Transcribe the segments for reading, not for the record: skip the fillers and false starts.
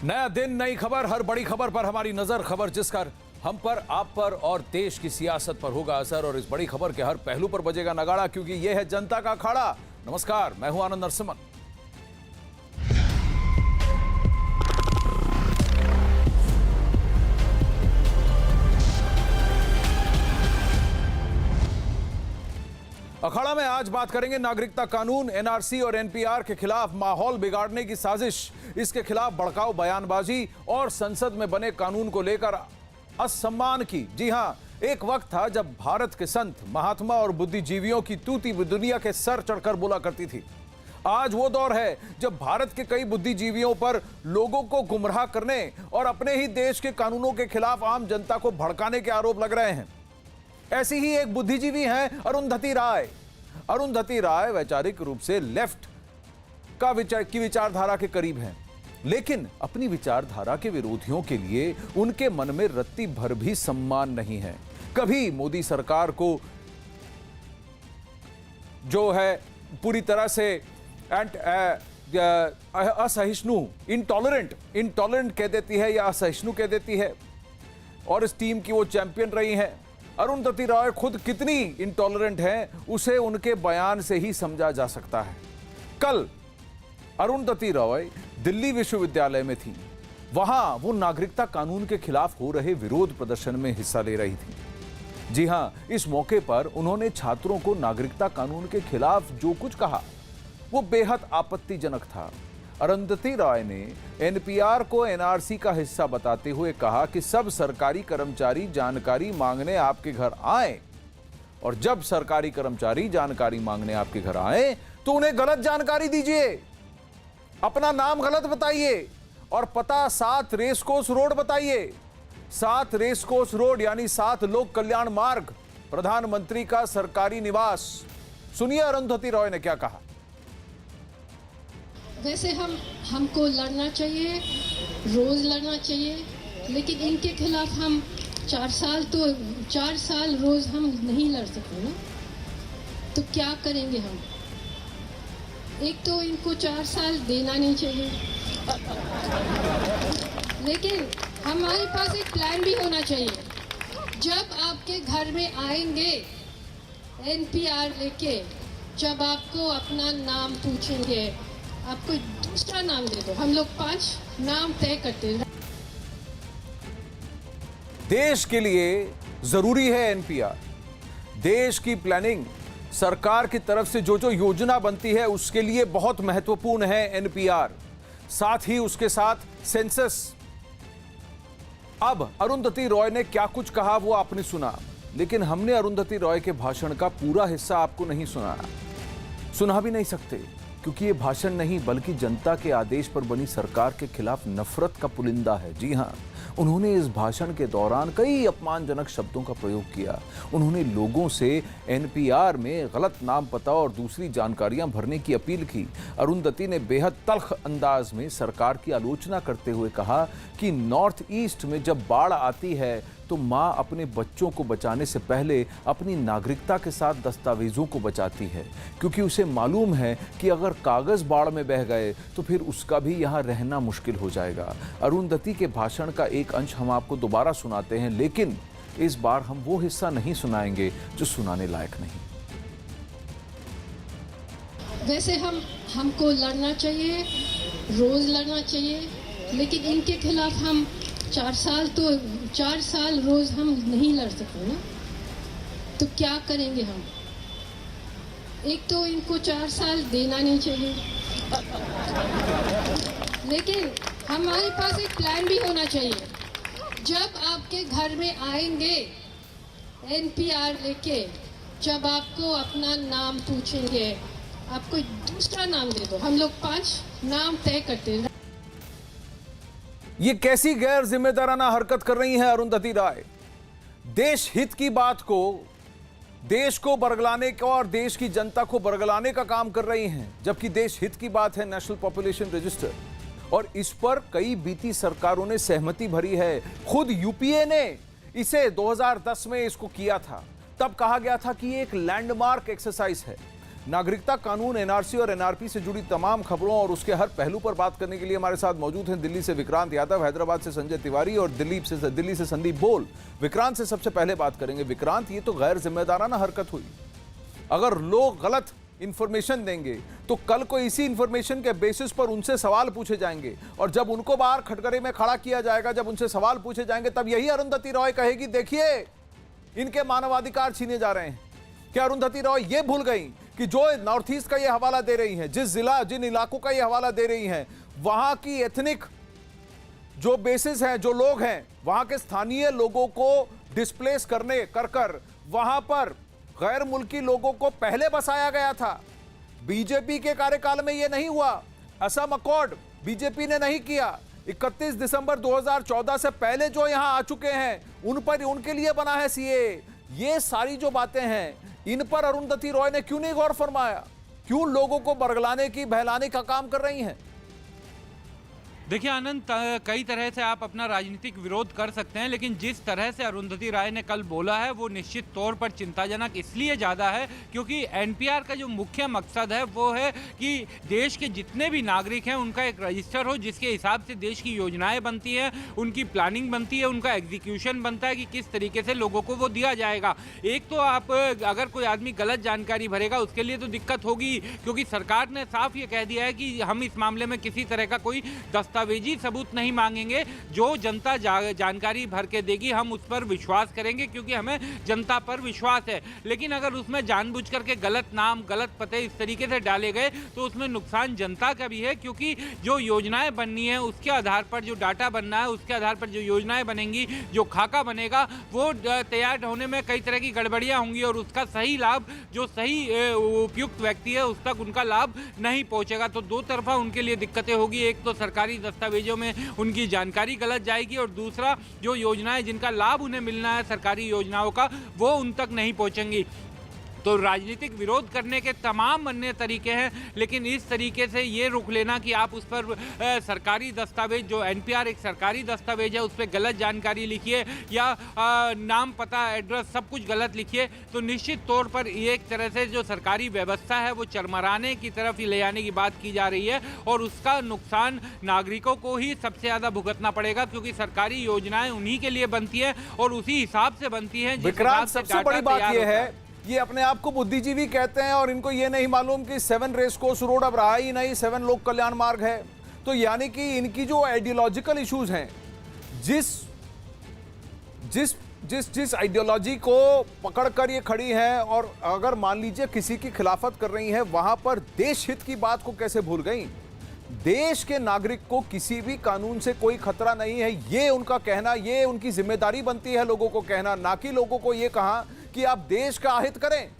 नया दिन, नई खबर, हर बड़ी खबर पर हमारी नजर। खबर जिसका हम पर, आप पर और देश की सियासत पर होगा असर, और इस बड़ी खबर के हर पहलू पर बजेगा नगाड़ा, क्योंकि यह है जनता का अखाड़ा। नमस्कार, मैं हूं आनंद नरसिम्हन। अखाड़ा में आज बात करेंगे नागरिकता कानून, एनआरसी और एनपीआर के खिलाफ माहौल बिगाड़ने की साजिश, इसके खिलाफ भड़काऊ बयानबाजी और संसद में बने कानून को लेकर असम्मान की। जी हां, एक वक्त था जब भारत के संत, महात्मा और बुद्धिजीवियों की तूती दुनिया के सर चढ़कर बोला करती थी। आज वो दौर है जब भारत के कई बुद्धिजीवियों पर लोगों को गुमराह करने और अपने ही देश के कानूनों के खिलाफ आम जनता को भड़काने के आरोप लग रहे हैं। ऐसी ही एक बुद्धिजीवी हैं अरुंधति राय। अरुंधति राय वैचारिक रूप से लेफ्ट की विचारधारा के करीब हैं, लेकिन अपनी विचारधारा के विरोधियों के लिए उनके मन में रत्ती भर भी सम्मान नहीं है। कभी मोदी सरकार को जो है पूरी तरह से असहिष्णु, इंटॉलरेंट कह देती है या असहिष्णु कह देती है, और इस टीम की वो चैंपियन रही हैं। अरुंधति राय खुद कितनी इंटॉलरेंट है उसे उनके बयान से ही समझा जा सकता है। कल अरुंधति राय दिल्ली विश्वविद्यालय में थी। वहां वो नागरिकता कानून के खिलाफ हो रहे विरोध प्रदर्शन में हिस्सा ले रही थी। जी हां, इस मौके पर उन्होंने छात्रों को नागरिकता कानून के खिलाफ जो कुछ कहा वो बेहद आपत्तिजनक था। अरुंधति राय ने एनपीआर को एनआरसी का हिस्सा बताते हुए कहा कि सब सरकारी कर्मचारी जानकारी मांगने आपके घर आए, और जब सरकारी कर्मचारी जानकारी मांगने आपके घर आए तो उन्हें गलत जानकारी दीजिए, अपना नाम गलत बताइए और पता 7 रेसकोर्स रोड बताइए। 7 रेसकोर्स रोड यानी 7 लोक कल्याण मार्ग, प्रधानमंत्री का सरकारी निवास। सुनिए अरुंधति राय ने क्या कहा। वैसे हमको लड़ना चाहिए, रोज लड़ना चाहिए, लेकिन इनके खिलाफ हम 4 साल रोज हम नहीं लड़ सकते ना, तो क्या करेंगे हम। एक तो इनको 4 साल देना नहीं चाहिए, लेकिन हमारे पास एक प्लान भी होना चाहिए। जब आपके घर में आएंगे एनपीआर लेके, जब आपको अपना नाम पूछेंगे, आप कोई दूसरा नाम दे दो, हम लोग 5 नाम तय करते हैं। देश के लिए जरूरी है एनपीआर। देश की प्लानिंग, सरकार की तरफ से जो योजना बनती है उसके लिए बहुत महत्वपूर्ण है एनपीआर, साथ ही उसके साथ सेंसस। अब अरुंधति रॉय ने क्या कुछ कहा वो आपने सुना, लेकिन हमने अरुंधति रॉय के भाषण का पूरा हिस्सा आपको नहीं सुना भी नहीं सकते, क्योंकि ये भाषण नहीं बल्कि जनता के आदेश पर बनी सरकार के खिलाफ नफरत का पुलिंदा है। जी हां, उन्होंने इस भाषण के दौरान कई अपमानजनक शब्दों का प्रयोग किया। उन्होंने लोगों से एनपीआर में गलत नाम, पता और दूसरी जानकारियां भरने की अपील की। अरुंधति ने बेहद तल्ख अंदाज में सरकार की आलोचना करते हुए कहा कि नॉर्थ ईस्ट में जब बाढ़ आती है तो माँ अपने बच्चों को बचाने से पहले अपनी नागरिकता के साथ दस्तावेजों को बचाती है, क्योंकि उसे मालूम है कि अगर कागज बाढ़ में बह गए तो फिर उसका भी यहाँ रहना मुश्किल हो जाएगा। अरुंधति के भाषण का एक अंश हम आपको दोबारा सुनाते हैं, लेकिन इस बार हम वो हिस्सा नहीं सुनाएंगे जो सुनाने लायक नहीं। वैसे हमको लड़ना चाहिए, रोज लड़ना चाहिए, लेकिन इनके खिलाफ हम 4 साल रोज हम नहीं लड़ सकते ना, तो क्या करेंगे हम। एक तो इनको 4 साल देना नहीं चाहिए, लेकिन हमारे पास एक प्लान भी होना चाहिए। जब आपके घर में आएंगे एनपीआर लेके, जब आपको अपना नाम पूछेंगे, आप कोई दूसरा नाम दे दो, हम लोग 5 नाम तय करते हैं। ये कैसी गैर जिम्मेदाराना हरकत कर रही है अरुंधति राय। देश हित की बात को, देश को बरगलाने का और देश की जनता को बरगलाने का काम कर रही हैं, जबकि देश हित की बात है नेशनल पॉपुलेशन रजिस्टर, और इस पर कई बीती सरकारों ने सहमति भरी है। खुद यूपीए ने इसे 2010 में इसको किया था। तब कहा गया था कि ये एक लैंडमार्क एक्सरसाइज है। नागरिकता कानून, एनआरसी और एनआरपी से जुड़ी तमाम खबरों और उसके हर पहलू पर बात करने के लिए हमारे साथ मौजूद हैं दिल्ली से विक्रांत यादव, हैदराबाद से संजय तिवारी और दिल्ली से संदीप बोल। विक्रांत से सबसे पहले बात करेंगे। विक्रांत, ये तो गैर जिम्मेदाराना हरकत हुई। अगर लोग गलत इंफॉर्मेशन देंगे तो कल को इसी इंफॉर्मेशन के बेसिस पर उनसे सवाल पूछे जाएंगे, और जब उनको बाहर खटगरे में खड़ा किया जाएगा, जब उनसे सवाल पूछे जाएंगे, तब यही अरुंधति रॉय कहेगी देखिए इनके मानवाधिकार छीने जा रहे हैं। क्या अरुंधति रॉय ये भूल गई कि जो नॉर्थ ईस्ट का ये हवाला दे रही हैं, जिन इलाकों का ये हवाला दे रही हैं, वहां की एथनिक जो बेसिस हैं, जो लोग हैं, वहां के स्थानीय लोगों को डिस्प्लेस कर वहां पर गैर मुल्की लोगों को पहले बसाया गया था। बीजेपी के कार्यकाल में यह नहीं हुआ। असम अकॉर्ड बीजेपी ने नहीं किया। 31 दिसंबर 2014 से पहले जो यहां आ चुके हैं उन पर, उनके लिए बना है सीए। ये सारी जो बातें हैं, इन पर अरुंधति रॉय ने क्यों नहीं गौर फरमाया? क्यों लोगों को बरगलाने की, बहलाने का काम कर रही हैं? देखिए आनंद, कई तरह से आप अपना राजनीतिक विरोध कर सकते हैं, लेकिन जिस तरह से अरुंधति राय ने कल बोला है वो निश्चित तौर पर चिंताजनक इसलिए ज़्यादा है क्योंकि एनपीआर का जो मुख्य मकसद है वो है कि देश के जितने भी नागरिक हैं उनका एक रजिस्टर हो, जिसके हिसाब से देश की योजनाएं बनती हैं, उनकी प्लानिंग बनती है, उनका एग्जीक्यूशन बनता है कि किस तरीके से लोगों को वो दिया जाएगा। एक तो आप अगर कोई आदमी गलत जानकारी भरेगा उसके लिए तो दिक्कत होगी, क्योंकि सरकार ने साफ ये कह दिया है कि हम इस मामले में किसी तरह का कोई दस्तावेजी सबूत नहीं मांगेंगे। जो जनता जानकारी भर के देगी हम उस पर विश्वास करेंगे, क्योंकि हमें जनता पर विश्वास है। लेकिन अगर उसमें जानबूझ करके गलत नाम, गलत पते इस तरीके से डाले गए तो उसमें नुकसान जनता का भी है, क्योंकि जो योजनाएं बननी है उसके आधार पर, जो डाटा बनना है उसके आधार पर जो योजनाएं बनेंगी, जो खाका बनेगा, वो तैयार होने में कई तरह की गड़बड़ियां होंगी और उसका सही लाभ, जो सही उपयुक्त व्यक्ति है उस तक उनका लाभ नहीं पहुंचेगा। तो दो तरफा उनके लिए दिक्कतें होगी। एक तो सरकारी दस्तावेजों में उनकी जानकारी गलत जाएगी, और दूसरा जो योजनाएं जिनका लाभ उन्हें मिलना है सरकारी योजनाओं का, वो उन तक नहीं पहुंचेंगी। तो राजनीतिक विरोध करने के तमाम अन्य तरीके हैं, लेकिन इस तरीके से ये रुख लेना कि आप उस पर सरकारी दस्तावेज, जो एनपीआर एक सरकारी दस्तावेज है, उस पर गलत जानकारी लिखिए या नाम, पता, एड्रेस सब कुछ गलत लिखिए, तो निश्चित तौर पर एक तरह से जो सरकारी व्यवस्था है वो चरमराने की तरफ ले जाने की बात की जा रही है, और उसका नुकसान नागरिकों को ही सबसे ज़्यादा भुगतना पड़ेगा, क्योंकि सरकारी योजनाएं उन्हीं के लिए बनती है और उसी हिसाब से बनती है। विक्रांत, सबसे बड़ी बात यह है, ये अपने आप को बुद्धिजीवी कहते हैं और इनको ये नहीं मालूम कि 7 रेस कोर्स रोड अब रहा ही नहीं, 7 लोक कल्याण मार्ग है। तो यानी कि इनकी जो आइडियोलॉजिकल इश्यूज हैं, जिस आइडियोलॉजी को पकड़कर ये खड़ी है, और अगर मान लीजिए किसी की खिलाफत कर रही है, वहां पर देश हित की बात को कैसे भूल गई? देश के नागरिक को किसी भी कानून से कोई खतरा नहीं है, ये उनका कहना, ये उनकी जिम्मेदारी बनती है लोगों को कहना, ना कि लोगों को ये कहा कि आप देश का हित करें।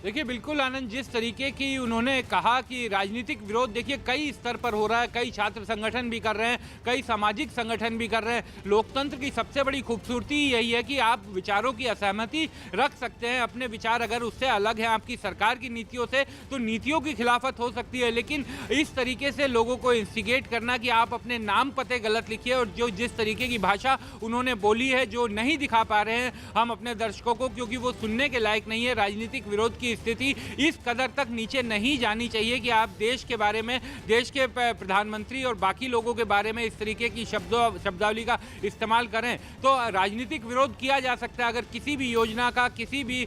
देखिए बिल्कुल आनंद, जिस तरीके की उन्होंने कहा कि राजनीतिक विरोध, देखिए कई स्तर पर हो रहा है, कई छात्र संगठन भी कर रहे हैं, कई सामाजिक संगठन भी कर रहे हैं। लोकतंत्र की सबसे बड़ी खूबसूरती यही है कि आप विचारों की असहमति रख सकते हैं, अपने विचार अगर उससे अलग हैं आपकी सरकार की नीतियों से, तो नीतियों की खिलाफत हो सकती है। लेकिन इस तरीके से लोगों को इंस्टिगेट करना कि आप अपने नाम पते गलत लिखिए, और जो जिस तरीके की भाषा उन्होंने बोली है जो नहीं दिखा पा रहे हैं हम अपने दर्शकों को, क्योंकि वो सुनने के लायक नहीं है। राजनीतिक विरोध की स्थिति इस कदर तक नीचे नहीं जानी चाहिए कि आप देश के बारे में, देश के प्रधानमंत्री और बाकी लोगों के बारे में इस तरीके की शब्दावली का इस्तेमाल करें। तो राजनीतिक विरोध किया जा सकता है अगर किसी भी योजना का, किसी भी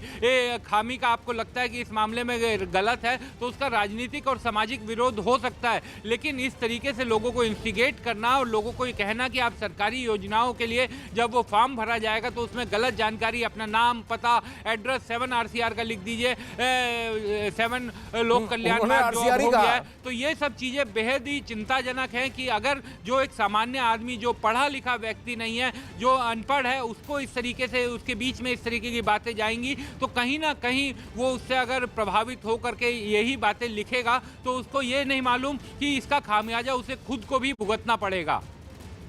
खामी का आपको लगता है कि इस मामले में गलत है, तो उसका राजनीतिक और सामाजिक विरोध हो सकता है। लेकिन इस तरीके से लोगों को इंस्टिगेट करना और लोगों को ये कहना कि आप सरकारी योजनाओं के लिए जब वो फॉर्म भरा जाएगा तो उसमें गलत जानकारी, अपना नाम, पता, एड्रेस 7 RCR का लिख दीजिए, 7 लोक कल्याण मार्ग जो हो गया है, तो ये सब चीजें बेहद ही चिंताजनक हैं कि अगर जो एक सामान्य आदमी, जो पढ़ा लिखा व्यक्ति नहीं है, जो अनपढ़ है, उसको इस तरीके से, उसके बीच में इस तरीके की बातें जाएंगी, तो कहीं ना कहीं वो उससे अगर प्रभावित हो करके यही बातें लिखेगा तो उसको ये नहीं मालूम कि इसका खामियाजा उसे खुद को भी भुगतना पड़ेगा।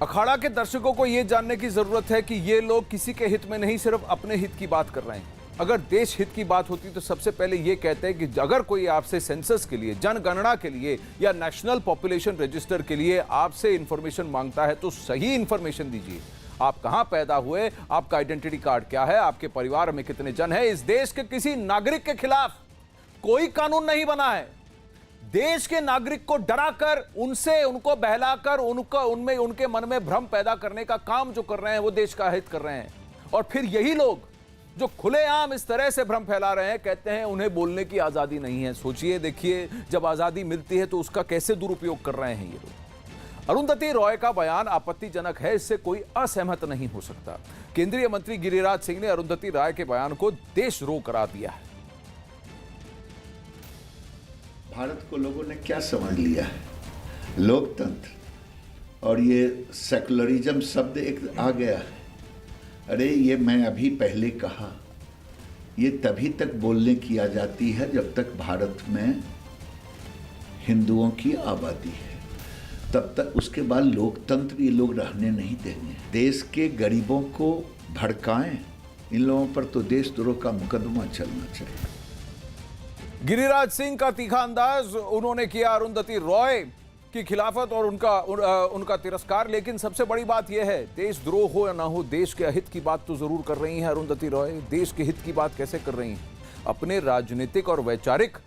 अखाड़ा के दर्शकों को यह जानने की जरूरत है कि ये लोग किसी के हित में नहीं, सिर्फ अपने हित की बात कर रहे हैं। अगर देश हित की बात होती तो सबसे पहले ये कहते हैं कि अगर कोई आपसे सेंसस के लिए, जनगणना के लिए या नेशनल पॉपुलेशन रजिस्टर के लिए आपसे इंफॉर्मेशन मांगता है तो सही इंफॉर्मेशन दीजिए। आप कहां पैदा हुए, आपका आइडेंटिटी कार्ड क्या है, आपके परिवार में कितने जन हैं। इस देश के किसी नागरिक के खिलाफ कोई कानून नहीं बना है। देश के नागरिक को डराकर, उनको बहलाकर, उनके मन में भ्रम पैदा करने का काम जो कर रहे हैं वो देश का हित कर रहे हैं। और फिर यही लोग जो खुलेआम इस तरह से भ्रम फैला रहे हैं, कहते हैं उन्हें बोलने की आजादी नहीं है। सोचिए, देखिए, जब आजादी मिलती है तो उसका कैसे दुरुपयोग कर रहे हैं ये लोग। अरुंधति रॉय का बयान आपत्तिजनक है, इससे कोई असहमत नहीं हो सकता। केंद्रीय मंत्री गिरिराज सिंह ने अरुंधति रॉय के बयान को देशद्रोह करार दिया है। भारत को लोगों ने क्या समझ लिया है? लोकतंत्र, और ये सेकुलरिज्म शब्द एक आ गया है। अरे ये मैं अभी पहले कहा, ये तभी तक बोलने की आ जाती है जब तक भारत में हिंदुओं की आबादी है, तब तक। उसके बाद लोकतंत्र ये लोग रहने नहीं देंगे। देश के गरीबों को भड़काएं, इन लोगों पर तो देशद्रोह का मुकदमा चलना चाहिए। गिरिराज सिंह का तीखा अंदाज, उन्होंने किया अरुंधति रॉय की खिलाफत और उनका तिरस्कार। लेकिन सबसे बड़ी बात यह है, देशद्रोह हो या ना हो, देश के हित की बात तो जरूर कर रही हैं अरुंधति रॉय। देश के हित की बात कैसे कर रही हैं? अपने राजनीतिक और वैचारिक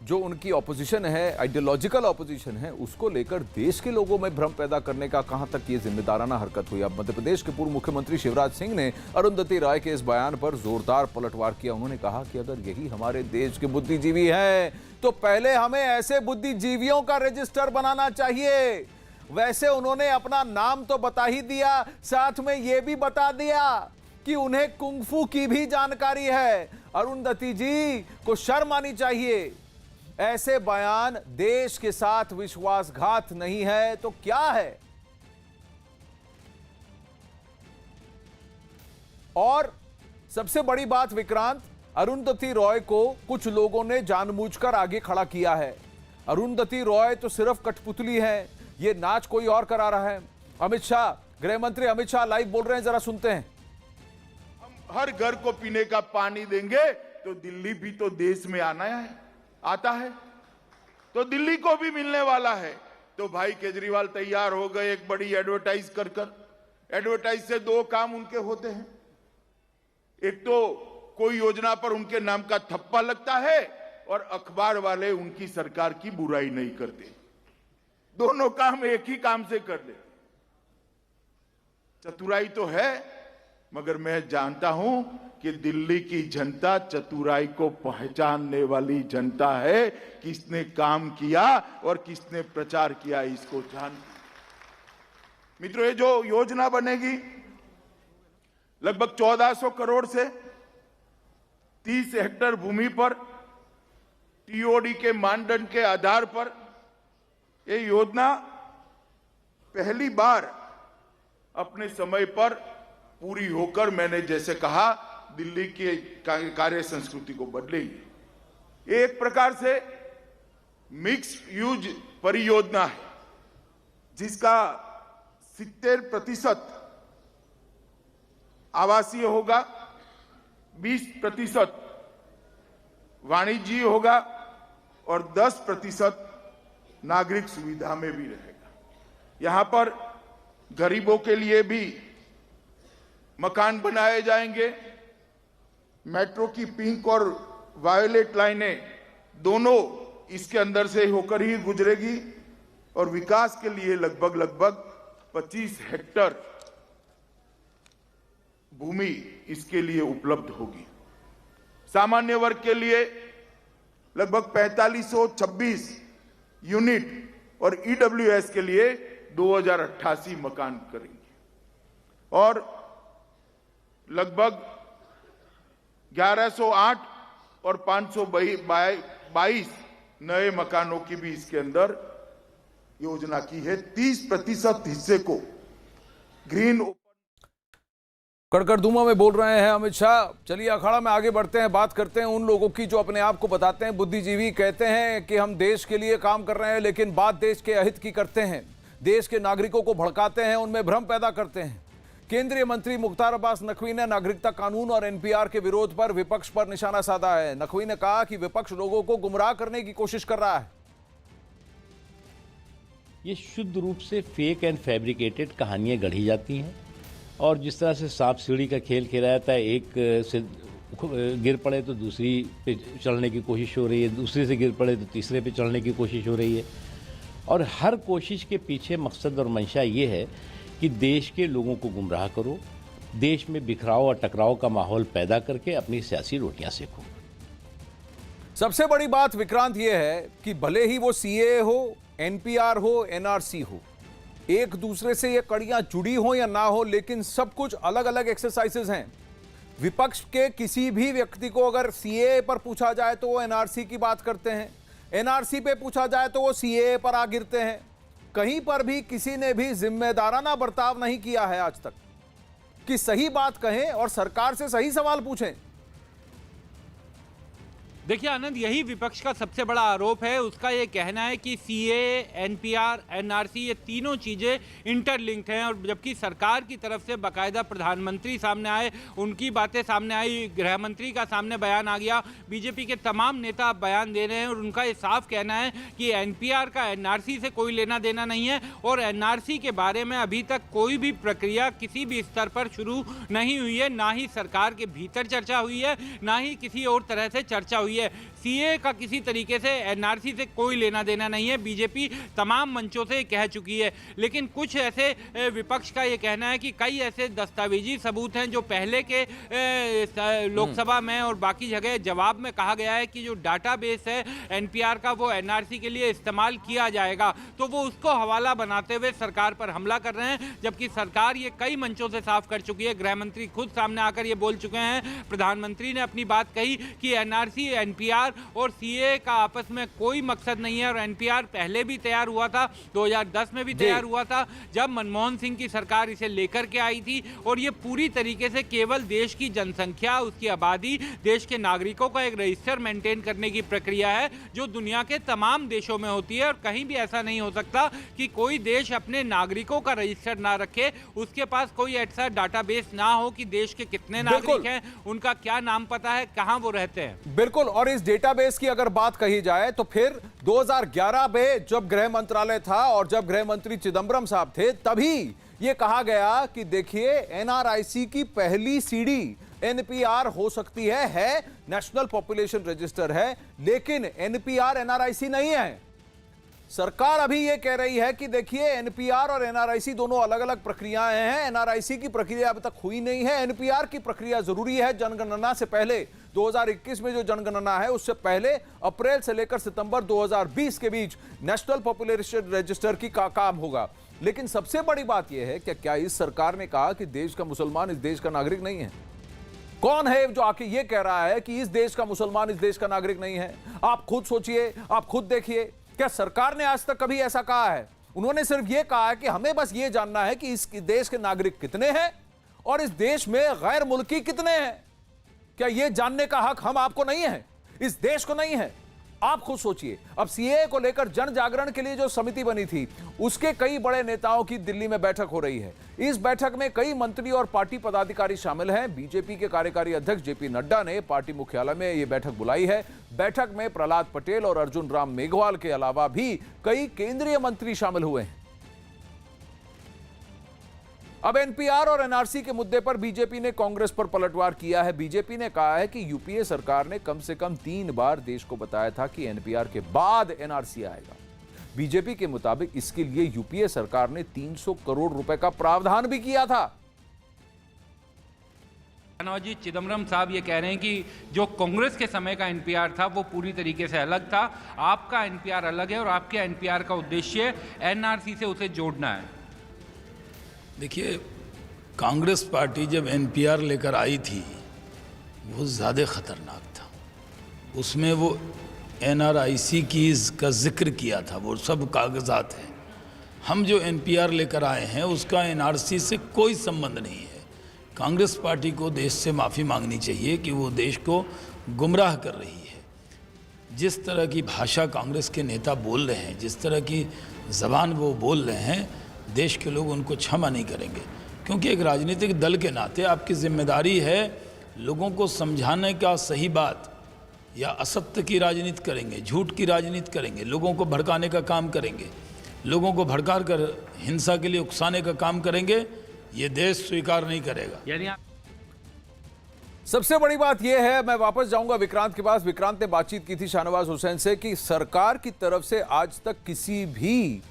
जो उनकी ऑपोजिशन है, आइडियोलॉजिकल ऑपोजिशन है, उसको लेकर देश के लोगों में भ्रम पैदा करने का कहां तक ये जिम्मेदाराना हरकत हुई। अब मध्य प्रदेश के पूर्व मुख्यमंत्री शिवराज सिंह ने अरुंधति रॉय के इस बयान पर जोरदार पलटवार किया। उन्होंने कहा कि अगर यही हमारे देश के बुद्धिजीवी हैं तो पहले हमें ऐसे बुद्धिजीवियों का रजिस्टर बनाना चाहिए। वैसे उन्होंने अपना नाम तो बता ही दिया, साथ में यह भी बता दिया कि उन्हें कुंग-फू की भी जानकारी है। अरुंधति जी को शर्म आनी चाहिए। ऐसे बयान देश के साथ विश्वासघात नहीं है तो क्या है? और सबसे बड़ी बात विक्रांत, अरुंधति रॉय को कुछ लोगों ने जानबूझकर आगे खड़ा किया है। अरुंधति रॉय तो सिर्फ कठपुतली है, ये नाच कोई और करा रहा है। अमित शाह, गृह मंत्री अमित शाह लाइव बोल रहे हैं, जरा सुनते हैं। हम हर घर को पीने का पानी देंगे तो दिल्ली भी तो देश में आता है, तो दिल्ली को भी मिलने वाला है। तो भाई केजरीवाल तैयार हो गए एक बड़ी एडवर्टाइज कर। एडवर्टाइज से दो काम उनके होते हैं, एक तो कोई योजना पर उनके नाम का थप्पा लगता है और अखबार वाले उनकी सरकार की बुराई नहीं करते। दोनों काम एक ही काम से कर लेते। चतुराई तो है, मगर मैं जानता हूं कि दिल्ली की जनता चतुराई को पहचानने वाली जनता है। किसने काम किया और किसने प्रचार किया, इसको जान। मित्रों, ये जो योजना बनेगी लगभग 1400 करोड़ से 30 हेक्टेयर भूमि पर टीओडी के मानदंड के आधार पर ये योजना पहली बार अपने समय पर पूरी होकर, मैंने जैसे कहा, दिल्ली की कार्य संस्कृति को बदलेगी। एक प्रकार से मिक्स यूज परियोजना है जिसका 70% आवासीय होगा, 20% वाणिज्य होगा और 10% नागरिक सुविधा में भी रहेगा। यहां पर गरीबों के लिए भी मकान बनाए जाएंगे। मेट्रो की पिंक और वायलेट लाइनें दोनों इसके अंदर से होकर ही गुजरेगी और विकास के लिए लगभग 25 हेक्टेयर भूमि इसके लिए उपलब्ध होगी। सामान्य वर्ग के लिए लगभग 4526 यूनिट और ईडब्ल्यूएस के लिए 2088 मकान करेंगे और लगभग 1108 और 522 नए मकानों की भी इसके अंदर योजना की है। 30% हिस्से को ग्रीन। कड़कड़दुमा में बोल रहे हैं अमित शाह। चलिए अखाड़ा में आगे बढ़ते हैं, बात करते हैं उन लोगों की जो अपने आप को बताते हैं बुद्धिजीवी, कहते हैं कि हम देश के लिए काम कर रहे हैं, लेकिन बात देश के अहित की करते हैं, देश के नागरिकों को भड़काते हैं, उनमें भ्रम पैदा करते हैं। केंद्रीय मंत्री मुख्तार अब्बास नकवी ने नागरिकता कानून और एनपीआर के विरोध पर विपक्ष पर निशाना साधा है। नकवी ने कहा कि विपक्ष लोगों को गुमराह करने की कोशिश कर रहा है। ये शुद्ध रूप से फेक एंड फैब्रिकेटेड कहानियां गढ़ी जाती हैं और जिस तरह से सांप सीढ़ी का खेल खेला जाता है, एक से गिर पड़े तो दूसरी पे चढ़ने की कोशिश हो रही है, दूसरे से गिर पड़े तो तीसरे पे चढ़ने की कोशिश हो रही है। और हर कोशिश के पीछे मकसद और मंशा ये है कि देश के लोगों को गुमराह करो, देश में बिखराव और टकराव का माहौल पैदा करके अपनी सियासी रोटियां सेको। सबसे बड़ी बात विक्रांत ये है कि भले ही वो सीए हो, एनपीआर हो, एनआरसी हो, एक दूसरे से ये कड़ियां जुड़ी हो या ना हो, लेकिन सब कुछ अलग अलग एक्सरसाइजेज हैं। विपक्ष के किसी भी व्यक्ति को अगर सीए पर पूछा जाए तो वो एनआरसी की बात करते हैं, एनआरसी पे पूछा जाए तो वो सीए पर आ गिरते हैं। कहीं पर भी किसी ने भी जिम्मेदाराना बर्ताव नहीं किया है आज तक कि सही बात कहें और सरकार से सही सवाल पूछें। देखिए आनंद, यही विपक्ष का सबसे बड़ा आरोप है। उसका ये कहना है कि सीए, एनपीआर, एनआरसी ये तीनों चीज़ें इंटरलिंक्ड हैं, और जबकि सरकार की तरफ से बाकायदा प्रधानमंत्री सामने आए, उनकी बातें सामने आई, गृह मंत्री का सामने बयान आ गया, बीजेपी के तमाम नेता बयान दे रहे हैं और उनका ये साफ कहना है कि एनपीआर का एनआरसी से कोई लेना देना नहीं है और एनआरसी के बारे में अभी तक कोई भी प्रक्रिया किसी भी स्तर पर शुरू नहीं हुई है, ना ही सरकार के भीतर चर्चा हुई है, ना ही किसी और तरह से चर्चा हुई है। सीए का किसी तरीके से एनआरसी से कोई लेना देना नहीं है, बीजेपी तमाम मंचों से कह चुकी है। लेकिन कुछ ऐसे विपक्ष का ये कहना है कि कई ऐसे दस्तावेजी सबूत हैं जो पहले के लोकसभा में और बाकी जगह जवाब में कहा गया है कि जो डाटाबेस है एनपीआर का वो एनआरसी के लिए इस्तेमाल किया जाएगा, तो वो उसको हवाला बनाते हुए सरकार पर हमला कर रहे हैं, जबकि सरकार ये कई मंचों से साफ कर चुकी है। गृह मंत्री खुद सामने आकर ये बोल चुके हैं, प्रधानमंत्री ने अपनी बात कही कि एनआरसी, एनपीआर और सीए का आपस में कोई मकसद नहीं है। और एनपीआर पहले भी तैयार हुआ था, 2010 में भी तैयार हुआ था जब मनमोहन सिंह की सरकार इसे लेकर के आई थी, और ये पूरी तरीके से केवल देश की जनसंख्या, उसकी आबादी, देश के नागरिकों का एक रजिस्टर मेंटेन करने की प्रक्रिया है जो दुनिया के तमाम देशों में होती है। और कहीं भी ऐसा नहीं हो सकता कि कोई देश अपने नागरिकों का रजिस्टर ना रखे, उसके पास कोई ऐसा डाटाबेस ना हो कि देश के कितने नागरिक हैं, उनका क्या नाम पता है, कहां वो रहते हैं। बिल्कुल। और इस डेटाबेस की अगर बात कही जाए तो फिर 2011 में जब गृह मंत्रालय था और जब गृह मंत्री चिदंबरम साहब थे, तभी यह कहा गया कि देखिए एनआरआईसी की पहली सीडी एनपीआर हो सकती है नेशनल पॉपुलेशन रजिस्टर है, लेकिन एनपीआर एनआरआईसी नहीं है। सरकार अभी यह कह रही है कि देखिए एनपीआर और एनआरआईसी दोनों अलग अलग प्रक्रियाएं हैं, एनआरआईसी की प्रक्रिया अब तक हुई नहीं है, एनपीआर की प्रक्रिया जरूरी है जनगणना से पहले। 2021 में जो जनगणना है उससे पहले अप्रैल से लेकर सितंबर 2020 के बीच नेशनल पॉपुलेशन रजिस्टर की काम होगा। लेकिन सबसे बड़ी बात यह है कि क्या इस सरकार ने कहा कि देश का मुसलमान इस देश का नागरिक नहीं है? कौन है जो आके ये कह रहा है कि इस देश का मुसलमान इस देश का नागरिक नहीं है? आप खुद सोचिए, आप खुद देखिए, क्या सरकार ने आज तक कभी ऐसा कहा है? उन्होंने सिर्फ यह कहा है कि हमें बस ये जानना है कि इस देश के नागरिक कितने हैं और इस देश में गैर मुल्की कितने हैं। क्या यह जानने का हक हम आपको नहीं है, इस देश को नहीं है? आप खुद सोचिए। अब सीए को लेकर जन जागरण के लिए जो समिति बनी थी उसके कई बड़े नेताओं की दिल्ली में बैठक हो रही है। इस बैठक में कई मंत्री और पार्टी पदाधिकारी शामिल हैं। बीजेपी के कार्यकारी अध्यक्ष जेपी नड्डा ने पार्टी मुख्यालय में यह बैठक बुलाई है। बैठक में प्रहलाद पटेल और अर्जुन राम मेघवाल के अलावा भी कई केंद्रीय मंत्री शामिल हुए हैं। अब एनपीआर और एनआरसी के मुद्दे पर बीजेपी ने कांग्रेस पर पलटवार किया है। बीजेपी ने कहा है कि यूपीए सरकार ने कम से कम 3 बार देश को बताया था कि एनपीआर के बाद एनआरसी आएगा। बीजेपी के मुताबिक इसके लिए यूपीए सरकार ने 300 करोड़ रुपए का प्रावधान भी किया था। जी चिदंबरम साहब ये कह रहे हैं कि जो कांग्रेस के समय का एनपीआर था वो पूरी तरीके से अलग था, आपका एनपीआर अलग है और आपके एनपीआर का उद्देश्य एनआरसी से उसे जोड़ना है। देखिए, कांग्रेस पार्टी जब एनपीआर लेकर आई थी वो ज़्यादा ख़तरनाक था। उसमें वो एनआरआईसी की का जिक्र किया था, वो सब कागजात हैं। हम जो एनपीआर लेकर आए हैं उसका एनआरसी से कोई संबंध नहीं है। कांग्रेस पार्टी को देश से माफ़ी मांगनी चाहिए कि वो देश को गुमराह कर रही है। जिस तरह की भाषा कांग्रेस के नेता बोल रहे हैं, जिस तरह की ज़बान वो बोल रहे हैं, देश के लोग उनको क्षमा नहीं करेंगे। क्योंकि एक राजनीतिक दल के नाते आपकी जिम्मेदारी है लोगों को समझाने का सही बात, या असत्य की राजनीति करेंगे, झूठ की राजनीति करेंगे, लोगों को भड़काने का काम करेंगे, लोगों को भड़का कर हिंसा के लिए उकसाने का काम करेंगे, ये देश स्वीकार नहीं करेगा। यानी सबसे बड़ी बात यह है, मैं वापस जाऊंगा विक्रांत के पास। विक्रांत ने बातचीत की थी शाहनवाज हुसैन से कि सरकार की तरफ से आज तक किसी भी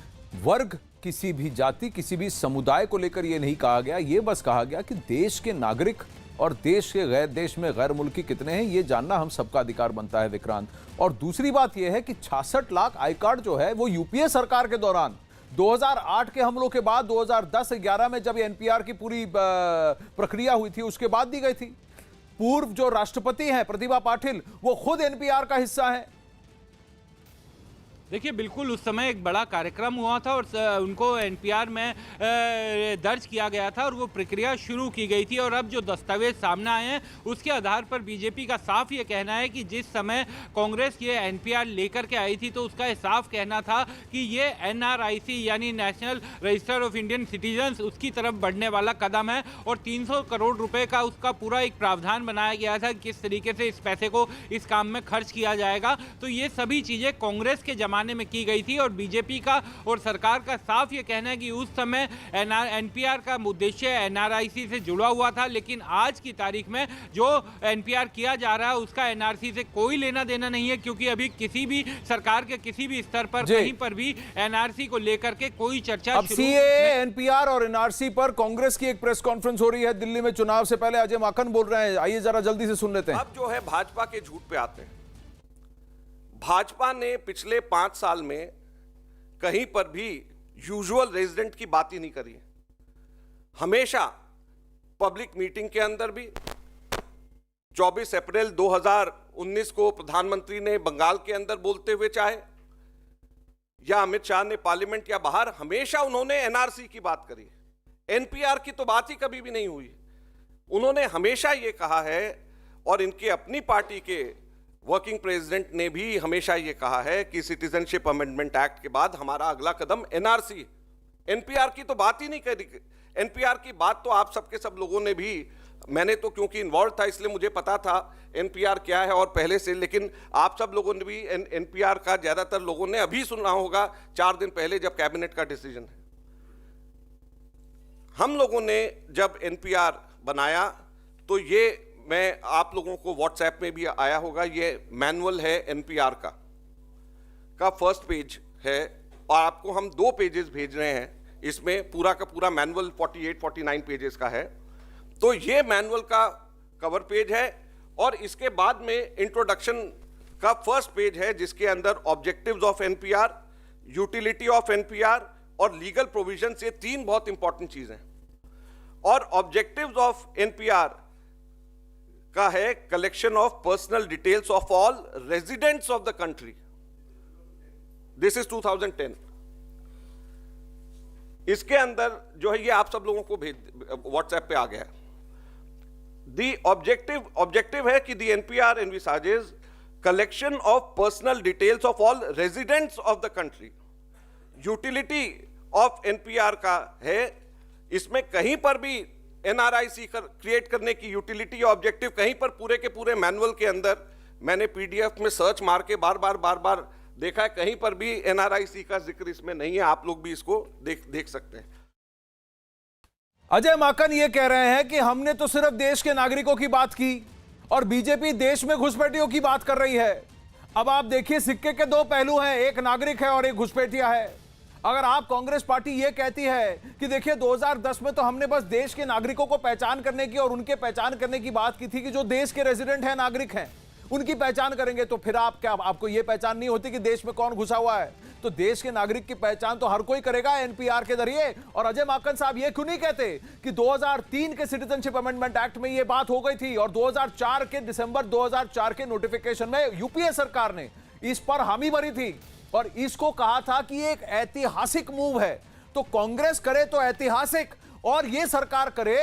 वर्ग, किसी भी जाति, किसी भी समुदाय को लेकर यह नहीं कहा गया। यह बस कहा गया कि देश के नागरिक और देश में गैर मुल्की कितने हैं ये जानना हम सबका अधिकार बनता है विक्रांत। और दूसरी बात यह है कि 66 लाख आई कार्ड जो है वो यूपीए सरकार के दौरान 2008 के हमलों के बाद 2010-11 में जब एनपीआर की पूरी प्रक्रिया हुई थी उसके बाद दी गई थी। पूर्व जो राष्ट्रपति हैं प्रतिभा पाटिल वो खुद एनपीआर का हिस्सा हैं। देखिए बिल्कुल उस समय एक बड़ा कार्यक्रम हुआ था और उनको एनपीआर में दर्ज किया गया था और वो प्रक्रिया शुरू की गई थी। और अब जो दस्तावेज सामने आए हैं उसके आधार पर बीजेपी का साफ ये कहना है कि जिस समय कांग्रेस ये एनपीआर लेकर के आई थी तो उसका साफ कहना था कि ये एनआरआईसी यानी national register of Indian citizens उसकी तरफ बढ़ने वाला कदम है। और 300 करोड़ रुपए का उसका पूरा एक प्रावधान बनाया गया था किस तरीके से इस पैसे को इस काम में खर्च किया जाएगा। तो ये सभी चीज़ें कांग्रेस के जमाने में की गई थी और बीजेपी का और सरकार का साफ ये कहना है कि उस समय एनपीआर का उद्देश्य एनआरआईसी से जुड़ा हुआ था, लेकिन आज की तारीख में जो एनपीआर किया जा रहा है उसका एनआरसी से कोई लेना देना नहीं है, क्योंकि अभी किसी भी सरकार के किसी भी स्तर पर कहीं पर भी एनआरसी को लेकर के कोई चर्चा अब सीएए, एनपीआर और एनआरसी पर कांग्रेस की एक प्रेस कॉन्फ्रेंस हो रही है दिल्ली में। चुनाव से पहले अजय माकन बोल रहे हैं, आइए जरा जल्दी से सुन लेते हैं। अब जो है भाजपा के झूठ पे आते हैं। भाजपा ने पिछले 5 साल में कहीं पर भी यूजुअल रेजिडेंट की बात ही नहीं करी है। हमेशा पब्लिक मीटिंग के अंदर भी 24 अप्रैल 2019 को प्रधानमंत्री ने बंगाल के अंदर बोलते हुए चाहे या अमित शाह ने पार्लियामेंट या बाहर, हमेशा उन्होंने एनआरसी की बात करी है। एनपीआर की तो बात ही कभी भी नहीं हुई। उन्होंने हमेशा ये कहा है और इनके अपनी पार्टी के वर्किंग प्रेसिडेंट ने भी हमेशा ये कहा है कि सिटीजनशिप अमेंडमेंट एक्ट के बाद हमारा अगला कदम एनआरसी। एनपीआर की तो बात ही नहीं करी। एनपीआर की बात तो आप सबके सब लोगों ने भी, मैंने तो क्योंकि इन्वॉल्व था इसलिए मुझे पता था एनपीआर क्या है और पहले से, लेकिन आप सब लोगों ने भी एनपीआर का ज्यादातर लोगों ने अभी सुना होगा 4 दिन पहले जब कैबिनेट का डिसीजन है। हम लोगों ने जब एनपीआर बनाया तो ये मैं आप लोगों को व्हाट्सएप में भी आया होगा, ये मैनुअल है एनपीआर का फर्स्ट पेज है और आपको हम 2 पेजेस भेज रहे हैं। इसमें पूरा का पूरा मैनुअल 48-49 पेजेस का है। तो ये मैनुअल का कवर पेज है और इसके बाद में इंट्रोडक्शन का फर्स्ट पेज है जिसके अंदर objectives of NPR, utility of NPR और लीगल प्रोविजंस, ये 3 बहुत इंपॉर्टेंट चीजें। और ऑब्जेक्टिव्स ऑफ एनपीआर का है collection of personal details of all residents of the country. This is 2010। इसके अंदर जो है ये आप सब लोगों को व्हाट्सएप पे आ गया है। दी ऑब्जेक्टिव है कि the NPR envisages collection of personal details of all residents of the country. Utility of NPR का है, इसमें कहीं पर भी एनआरआईसी क्रिएट करने की यूटिलिटी ऑब्जेक्टिव कहीं पर पूरे के पूरे मैनुअल के अंदर, मैंने पीडीएफ में सर्च मार के बार बार देखा है, कहीं पर भी एनआरआईसी का जिक्र इसमें नहीं है। आप लोग भी इसको देख सकते हैं। अजय माकन ये कह रहे हैं कि हमने तो सिर्फ देश के नागरिकों की बात की और बीजेपी देश में घुसपैठियों की बात कर रही है। अब आप देखिए सिक्के के 2 पहलू हैं, एक नागरिक है और एक घुसपैठिया है। अगर आप कांग्रेस पार्टी ये कहती है कि देखिए 2010 में तो हमने बस देश के नागरिकों को पहचान करने की और उनके पहचान करने की बात की थी कि जो देश के रेजिडेंट हैं, नागरिक हैं, उनकी पहचान करेंगे, तो फिर आपको ये पहचान नहीं होती कि देश में कौन घुसा हुआ है? तो देश के नागरिक की पहचान तो हर कोई करेगा एनपीआर के जरिए। और अजय माकन साहब ये क्यों नहीं कहते कि 2003 के सिटीजनशिप अमेंडमेंट एक्ट में ये बात हो गई थी और 2004 के दिसंबर 2004 के नोटिफिकेशन में यूपीए सरकार ने इस पर हामी भरी थी और इसको कहा था कि एक ऐतिहासिक मूव है। तो कांग्रेस करे तो ऐतिहासिक और ये सरकार करे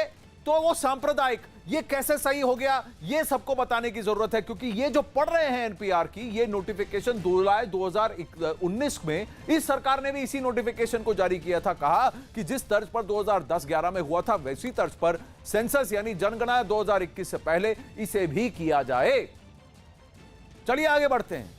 तो वो सांप्रदायिक। ये कैसे सही हो गया, ये सबको बताने की जरूरत है, क्योंकि ये जो पढ़ रहे हैं एनपीआर की, ये नोटिफिकेशन जुलाई 2019 में इस सरकार ने भी इसी नोटिफिकेशन को जारी किया था। कहा कि जिस तर्ज पर 2010-11 में हुआ था वैसी तर्ज पर सेंसस यानी जनगणना 2021 से पहले इसे भी किया जाए। चलिए आगे बढ़ते हैं।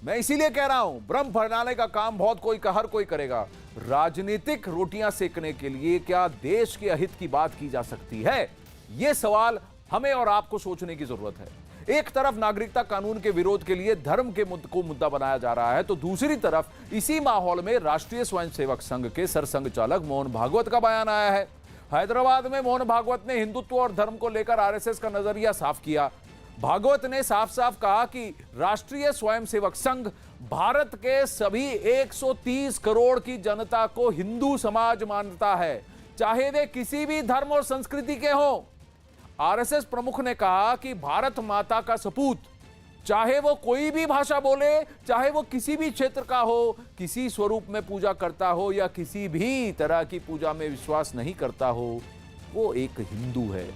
मैं इसीलिए कह रहा हूं, भ्रम फैलाने का काम बहुत हर कोई करेगा। राजनीतिक रोटियां सेकने के लिए क्या देश के अहित की बात की जा सकती है? यह सवाल हमें और आपको सोचने की जरूरत है। एक तरफ नागरिकता कानून के विरोध के लिए धर्म के को मुद्दा बनाया जा रहा है, तो दूसरी तरफ इसी माहौल में राष्ट्रीय स्वयंसेवक संघ के सरसंघ चालक मोहन भागवत का बयान आया है। हैदराबाद में मोहन भागवत ने हिंदुत्व और धर्म को लेकर आरएसएस का नजरिया साफ किया। भागवत ने साफ साफ कहा कि राष्ट्रीय स्वयंसेवक संघ भारत के सभी 130 करोड़ की जनता को हिंदू समाज मानता है, चाहे वे किसी भी धर्म और संस्कृति के हों। आरएसएस प्रमुख ने कहा कि भारत माता का सपूत, चाहे वो कोई भी भाषा बोले, चाहे वो किसी भी क्षेत्र का हो, किसी स्वरूप में पूजा करता हो या किसी भी तरह की पूजा में विश्वास नहीं करता हो, वो एक हिंदू है।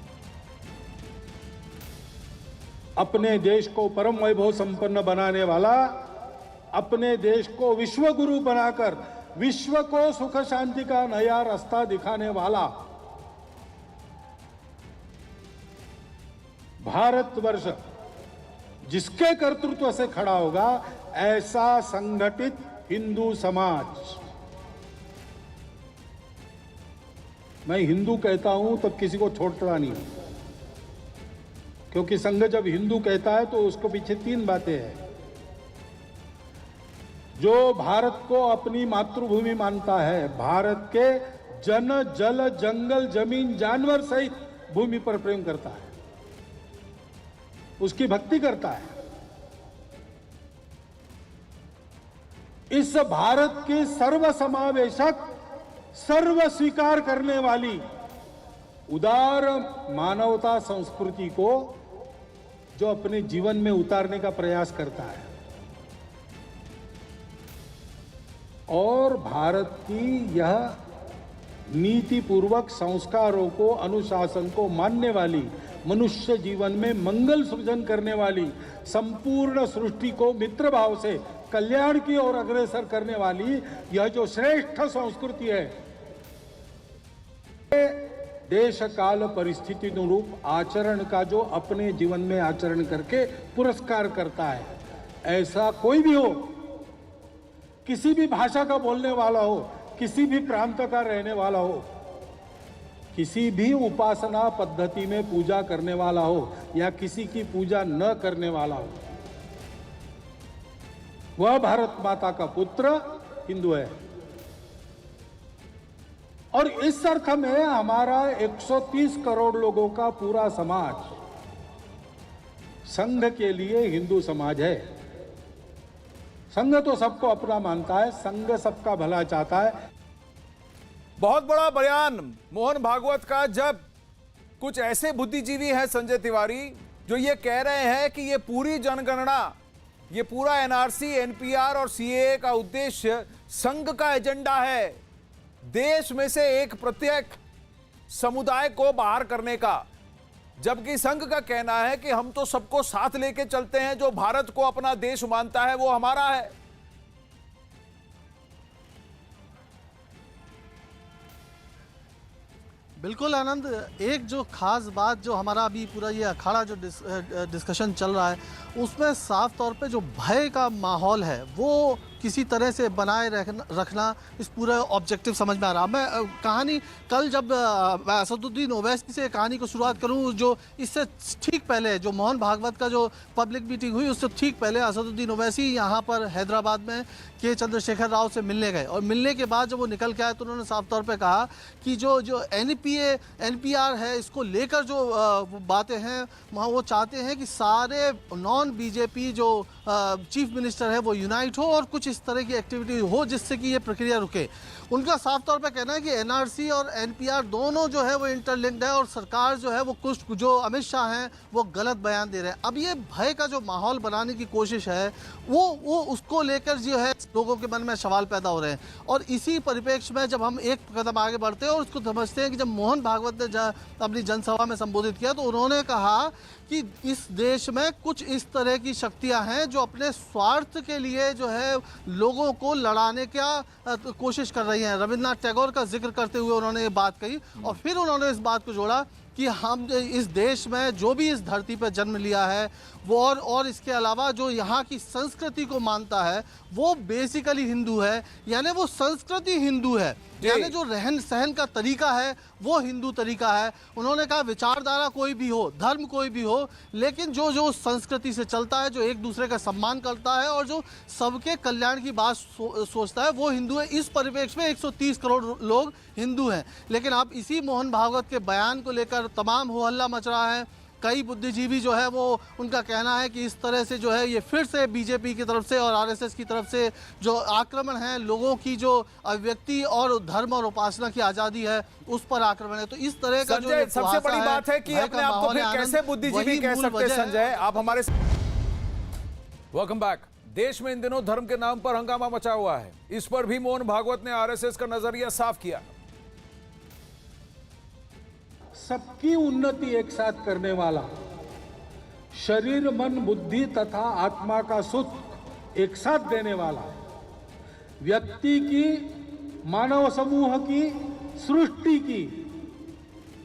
अपने देश को परम वैभव संपन्न बनाने वाला, अपने देश को विश्व गुरु बनाकर विश्व को सुख शांति का नया रास्ता दिखाने वाला भारतवर्ष जिसके कर्तृत्व से खड़ा होगा, ऐसा संगठित हिंदू समाज। मैं हिंदू कहता हूं तब किसी को छोड़ता नहीं, क्योंकि संघ जब हिंदू कहता है तो उसको पीछे तीन बातें हैं। जो भारत को अपनी मातृभूमि मानता है, भारत के जन जल जंगल जमीन जानवर सहित भूमि पर प्रेम करता है, उसकी भक्ति करता है। इस भारत की सर्वसमावेशक, सर्व स्वीकार करने वाली उदार मानवता संस्कृति को जो अपने जीवन में उतारने का प्रयास करता है, और भारत की यह नीति पूर्वक संस्कारों को, अनुशासन को मानने वाली, मनुष्य जीवन में मंगल सृजन करने वाली, संपूर्ण सृष्टि को मित्र भाव से कल्याण की ओर अग्रसर करने वाली यह जो श्रेष्ठ संस्कृति है, देश काल परिस्थिति अनुरूप आचरण का जो अपने जीवन में आचरण करके पुरस्कार करता है। ऐसा कोई भी हो, किसी भी भाषा का बोलने वाला हो, किसी भी प्रांत का रहने वाला हो, किसी भी उपासना पद्धति में पूजा करने वाला हो या किसी की पूजा न करने वाला हो, वह भारत माता का पुत्र हिंदू है। और इस अर्थ में हमारा 130 करोड़ लोगों का पूरा समाज संघ के लिए हिंदू समाज है। संघ तो सबको अपना मानता है, संघ सबका भला चाहता है। बहुत बड़ा बयान मोहन भागवत का, जब कुछ ऐसे बुद्धिजीवी हैं संजय तिवारी जो ये कह रहे हैं कि ये पूरी जनगणना, ये पूरा एनआरसी, एनपीआर और सीएए का उद्देश्य संघ का एजेंडा है, देश में से एक प्रत्येक समुदाय को बाहर करने का। जबकि संघ का कहना है कि हम तो सबको साथ लेके चलते हैं, जो भारत को अपना देश मानता है वो हमारा है। बिल्कुल आनंद, एक जो खास बात जो हमारा अभी पूरा ये अखाड़ा जो डिस्कशन चल रहा है, उसमें साफ तौर पे जो भय का माहौल है वो किसी तरह से बनाए रखना इस पूरे ऑब्जेक्टिव समझ में आ रहा। मैं कहानी कल जब असदुद्दीन ओवैसी से कहानी को शुरुआत करूं, जो इससे ठीक पहले जो मोहन भागवत का जो पब्लिक मीटिंग हुई उससे ठीक पहले असदुद्दीन ओवैसी यहाँ पर हैदराबाद में के चंद्रशेखर राव से मिलने गए, और मिलने के बाद जब वो निकल के आए तो उन्होंने साफ तौर पर कहा कि जो एनपीआर है, इसको लेकर जो बातें हैं वहाँ वो चाहते हैं कि सारे नॉन बीजेपी जो चीफ मिनिस्टर है वो यूनाइट हो और कुछ इस तरह की एक्टिविटी हो जिससे कि ये प्रक्रिया रुके। उनका साफ तौर पे कहना है कि एनआरसी और एनपीआर दोनों जो है वो इंटरलिंक्ड है, और सरकार जो है वो कुछ जो अमित शाह हैं वो गलत बयान दे रहे हैं। अब ये भय का जो माहौल बनाने की कोशिश है वो उसको लेकर जो है लोगों के मन में सवाल पैदा हो रहे हैं। और इसी परिप्रेक्ष्य में जब हम एक कदम आगे बढ़ते हैं और उसको समझते हैं कि जब मोहन भागवत ने अपनी जनसभा में संबोधित किया तो उन्होंने कहा कि इस देश में कुछ इस तरह की शक्तियां हैं जो अपने स्वार्थ के लिए जो है लोगों को लड़ाने का कोशिश कर रही हैं। रविन्द्रनाथ टैगोर का जिक्र करते हुए उन्होंने ये बात कही, और फिर उन्होंने इस बात को जोड़ा कि हम इस देश में जो भी इस धरती पर जन्म लिया है वो और इसके अलावा जो यहाँ की संस्कृति को मानता है वो बेसिकली हिंदू है, यानी वो संस्कृति हिंदू है, यानी जो रहन सहन का तरीका है वो हिंदू तरीका है। उन्होंने कहा विचारधारा कोई भी हो, धर्म कोई भी हो, लेकिन जो जो संस्कृति से चलता है, जो एक दूसरे का सम्मान करता है और जो सबके कल्याण की बात सोचता है वो हिंदू है। इस परिप्रेक्ष्य में 130 करोड़ लोग हिंदू हैं। लेकिन अब इसी मोहन भागवत के बयान को लेकर तमाम हो हल्ला मच रहा है। कई बुद्धिजीवी जो है वो उनका कहना है कि इस तरह से जो है ये फिर से बीजेपी की तरफ से और आरएसएस की तरफ से जो आक्रमण है, लोगों की जो अभिव्यक्ति और धर्म और उपासना की आज़ादी है उस पर आक्रमण है। तो इस तरह का जो सबसे बड़ी बात है कि अपने आप को फिर कैसे बुद्धिजीवी कह सकते हैं संजय आप हमारे। Welcome back. देश में इन दिनों धर्म के नाम पर हंगामा मचा हुआ है। इस पर भी मोहन भागवत ने आरएसएस का नजरिया साफ किया। सबकी उन्नति एक साथ करने वाला, शरीर मन बुद्धि तथा आत्मा का सुख एक साथ देने वाला, व्यक्ति की, मानव समूह की, सृष्टि की,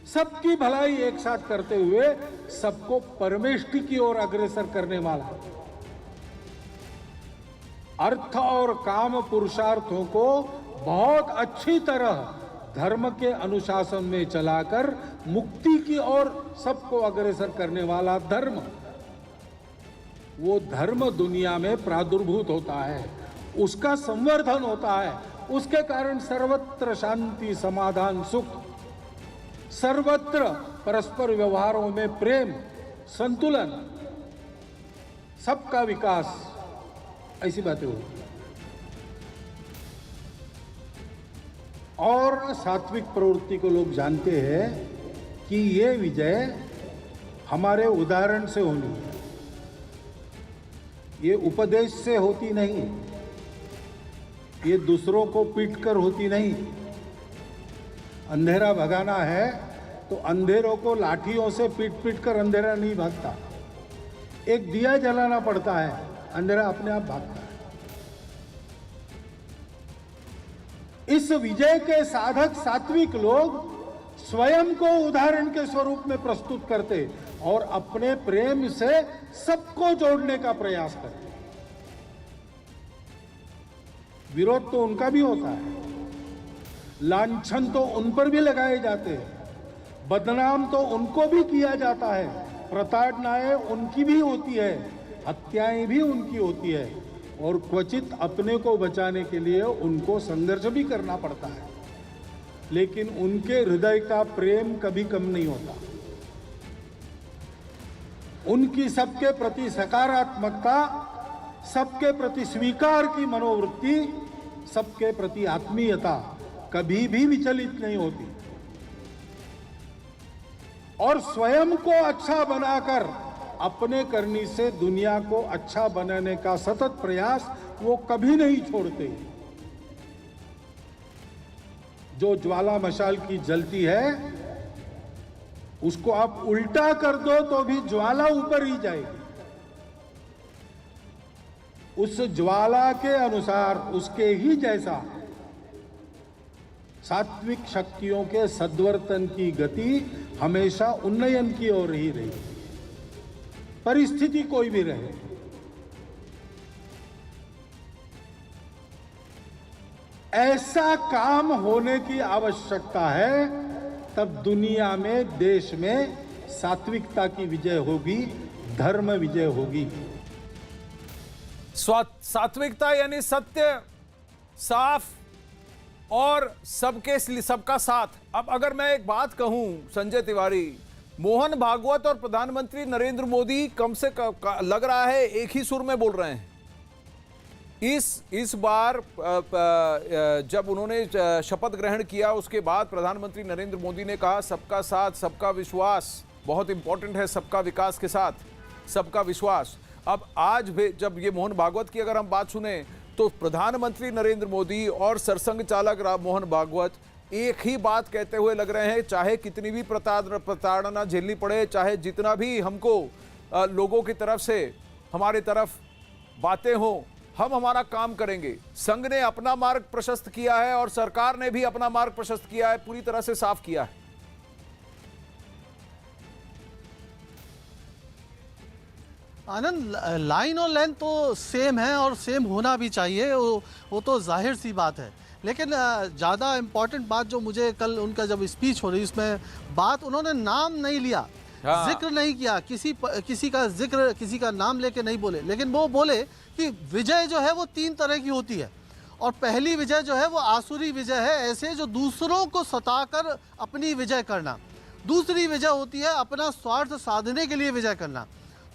सबकी भलाई एक साथ करते हुए सबको परमेष्टि की ओर अग्रसर करने वाला, अर्थ और काम पुरुषार्थों को बहुत अच्छी तरह धर्म के अनुशासन में चलाकर मुक्ति की ओर सबको अग्रसर करने वाला धर्म, वो धर्म दुनिया में प्रादुर्भूत होता है, उसका संवर्धन होता है, उसके कारण सर्वत्र शांति, समाधान, सुख, सर्वत्र परस्पर व्यवहारों में प्रेम, संतुलन, सबका विकास, ऐसी बातें होती। और सात्विक प्रवृत्ति को लोग जानते हैं कि ये विजय हमारे उदाहरण से होनी है, ये उपदेश से होती नहीं, ये दूसरों को पीटकर होती नहीं। अंधेरा भगाना है तो अंधेरों को लाठियों से पीट पीट कर अंधेरा नहीं भागता, एक दिया जलाना पड़ता है, अंधेरा अपने आप भागता है। इस विजय के साधक सात्विक लोग स्वयं को उदाहरण के स्वरूप में प्रस्तुत करते और अपने प्रेम से सबको जोड़ने का प्रयास करते। विरोध तो उनका भी होता है, लांछन तो उन पर भी लगाए जाते हैं, बदनाम तो उनको भी किया जाता है, प्रताड़नाएं उनकी भी होती है, हत्याएं भी उनकी होती है और क्वचित अपने को बचाने के लिए उनको संघर्ष भी करना पड़ता है, लेकिन उनके हृदय का प्रेम कभी कम नहीं होता। उनकी सबके प्रति सकारात्मकता, सबके प्रति स्वीकार की मनोवृत्ति, सबके प्रति आत्मीयता कभी भी विचलित नहीं होती और स्वयं को अच्छा बनाकर अपने करनी से दुनिया को अच्छा बनाने का सतत प्रयास वो कभी नहीं छोड़ते। जो ज्वाला मशाल की जलती है उसको आप उल्टा कर दो तो भी ज्वाला ऊपर ही जाएगी। उस ज्वाला के अनुसार, उसके ही जैसा सात्विक शक्तियों के सद्वर्तन की गति हमेशा उन्नयन की ओर ही रही, परिस्थिति कोई भी रहे। ऐसा काम होने की आवश्यकता है, तब दुनिया में, देश में सात्विकता की विजय होगी, धर्म विजय होगी। सात्विकता यानी सत्य, साफ और सबका साथ। अब अगर मैं एक बात कहूं संजय तिवारी, मोहन भागवत और प्रधानमंत्री नरेंद्र मोदी कम से कम लग रहा है एक ही सुर में बोल रहे हैं। इस बार जब उन्होंने शपथ ग्रहण किया उसके बाद प्रधानमंत्री नरेंद्र मोदी ने कहा सबका साथ, सबका विश्वास बहुत इंपॉर्टेंट है, सबका विकास के साथ सबका विश्वास। अब आज भी जब ये मोहन भागवत की अगर हम बात सुने तो प्रधानमंत्री नरेंद्र मोदी और सरसंघ चालक मोहन भागवत एक ही बात कहते हुए लग रहे हैं, चाहे कितनी भी प्रताड़ना झेलनी पड़े, चाहे जितना भी हमको लोगों की तरफ से हमारे तरफ बातें हों, हम हमारा काम करेंगे। संघ ने अपना मार्ग प्रशस्त किया है और सरकार ने भी अपना मार्ग प्रशस्त किया है, पूरी तरह से साफ किया है। आनंद, लाइन और लेंथ तो सेम है और सेम होना भी चाहिए, वो तो जाहिर सी बात है। लेकिन ज़्यादा इम्पॉर्टेंट बात जो मुझे कल उनका जब स्पीच हो रही उसमें बात, उन्होंने नाम नहीं लिया, जिक्र नहीं किया, किसी का जिक्र, किसी का नाम लेके नहीं बोले। लेकिन वो बोले कि विजय जो है वो 3 तरह की होती है, और पहली विजय जो है वो आसुरी विजय है, ऐसे जो दूसरों को सताकर अपनी विजय करना। दूसरी विजय होती है अपना स्वार्थ साधने के लिए विजय करना।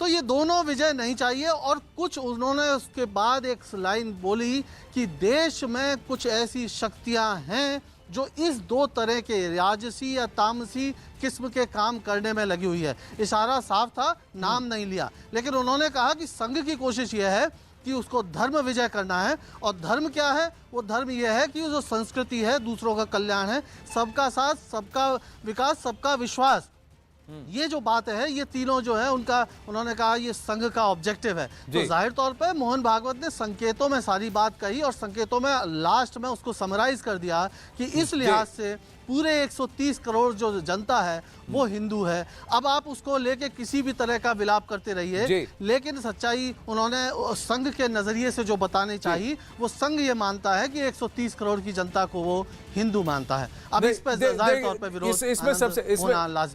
तो ये दोनों विजय नहीं चाहिए। और कुछ उन्होंने उसके बाद एक लाइन बोली कि देश में कुछ ऐसी शक्तियां हैं जो इस 2 तरह के राजसी या तामसी किस्म के काम करने में लगी हुई है। इशारा साफ था, नाम नहीं लिया। लेकिन उन्होंने कहा कि संघ की कोशिश यह है कि उसको धर्म विजय करना है। और धर्म क्या है? वो धर्म यह है कि जो संस्कृति है, दूसरों का कल्याण है, सबका साथ, सबका विकास, सबका विश्वास, ये जो बात है, ये तीनों जो है उनका, उन्होंने कहा ये संघ का ऑब्जेक्टिव है। तो जाहिर तौर पे मोहन भागवत ने संकेतों में सारी बात कही और संकेतों में लास्ट में उसको समराइज कर दिया कि इस लिहाज से पूरे 130 करोड़ जो जनता है वो हिंदू है। अब आप उसको लेके किसी भी तरह का विलाप करते रहिए, लेकिन सच्चाई उन्होंने संघ के नजरिए से जो बतानी चाहिए, वो संघ ये मानता है कि 130 करोड़ की जनता को वो हिंदू मानता है। अब इस पर जाहिर तौर पर विरोध इसमें सबसे